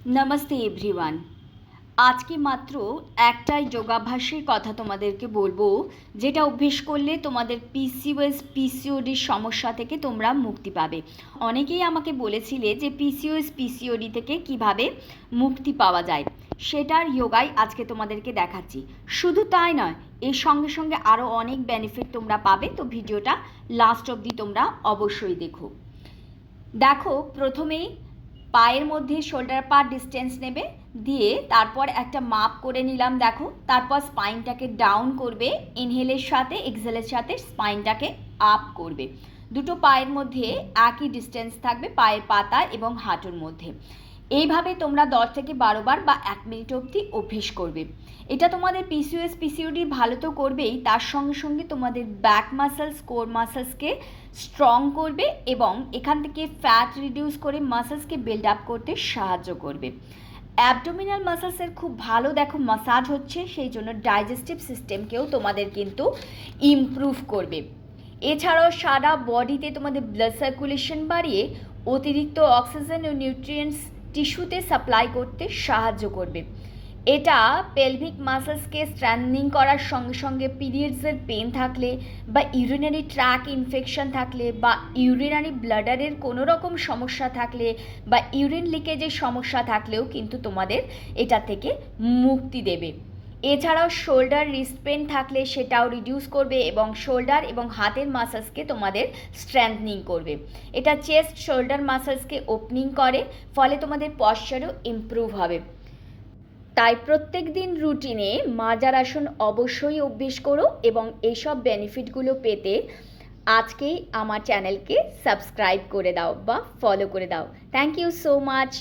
Namaste everyone. আজকে মাত্র একটাই যোগাভ্যাসের কথা তোমাদেরকে বলবো, যেটা অভ্যেস করলে তোমাদের পিসিওএস পিসিওডির সমস্যা থেকে তোমরা মুক্তি পাবে। অনেকেই আমাকে বলেছিলে যে পিসিওএস পিসিওডি থেকে কিভাবে মুক্তি পাওয়া যায়, সেটার যোগাই আজকে তোমাদেরকে দেখাচ্ছি। শুধু তাই নয়, এর সঙ্গে সঙ্গে আরও অনেক বেনিফিট তোমরা পাবে। তো ভিডিওটা লাস্ট অবধি তোমরা অবশ্যই দেখো। দেখো, প্রথমেই পায়ের মধ্যে শোল্ডার পার ডিস্টেন্স নেবে, দিয়ে তারপর একটা মাপ করে নিলাম। দেখো, তারপর স্পাইনটাকে ডাউন করবে, ইনহেলের সাথে এক্সহেলের সাথে স্পাইনটাকে আপ করবে। দুটো পায়ের মধ্যে একই ডিস্টেন্স থাকবে, পায়ের পাতা এবং হাঁটুর মধ্যে। এইভাবে তোমরা 10 থেকে 12 বার বা 1 মিনিট অবধি অভ্যেস করবে। এটা তোমাদের পিসিওএস পিসিওডি ভালো তো করবেই, তার সঙ্গে সঙ্গে তোমাদের ব্যাক মাসলস, কোর মাসলসকে স্ট্রং করবে এবং এখান থেকে ফ্যাট রিডিউস করে মাসলসকে বিল্ড আপ করতে সাহায্য করবে। অ্যাবডোমিনাল মাসলসের খুব ভালো দেখো মাসাজ হচ্ছে, সেই জন্য ডাইজেস্টিভ সিস্টেমকেও তোমাদের কিন্তু ইমপ্রুভ করবে। এছাড়াও সারা বডিতে তোমাদের ব্লাড সার্কুলেশন বাড়িয়ে অতিরিক্ত অক্সিজেন ও নিউট্রিয়েন্টস টিস্যুতে সাপ্লাই করতে সাহায্য করবে। এটা পেলভিক মাসলসকে স্ট্রেংথেনিং করার সঙ্গে সঙ্গে পিরিয়ডসের পেন থাকলে বা ইউরিনারি ট্র্যাক ইনফেকশন থাকলে বা ইউরিনারি ব্লাডারের কোনো রকম সমস্যা থাকলে বা ইউরিন লিকেজের সমস্যা থাকলেও কিন্তু তোমাদের এটা থেকে মুক্তি দেবে। এছাড়াও শোল্ডার রিস্ট পেন থাকলে সেটাও রিডিউস করবে এবং শোল্ডার এবং হাতের মাসলসকে তোমাদের স্ট্রেংথেনিং করবে। এটা চেস্ট শোল্ডার মাসলসকে ওপেনিং করে, ফলে তোমাদের পশ্চারও ইমপ্রুভ হবে। তাই প্রত্যেক দিন রুটিনে মাজার আসন অবশ্যই অভ্যেস করো এবং এইসব বেনিফিটগুলো পেতে আজকেই আমার চ্যানেলকে সাবস্ক্রাইব করে দাও বা ফলো করে দাও। Thank you so much.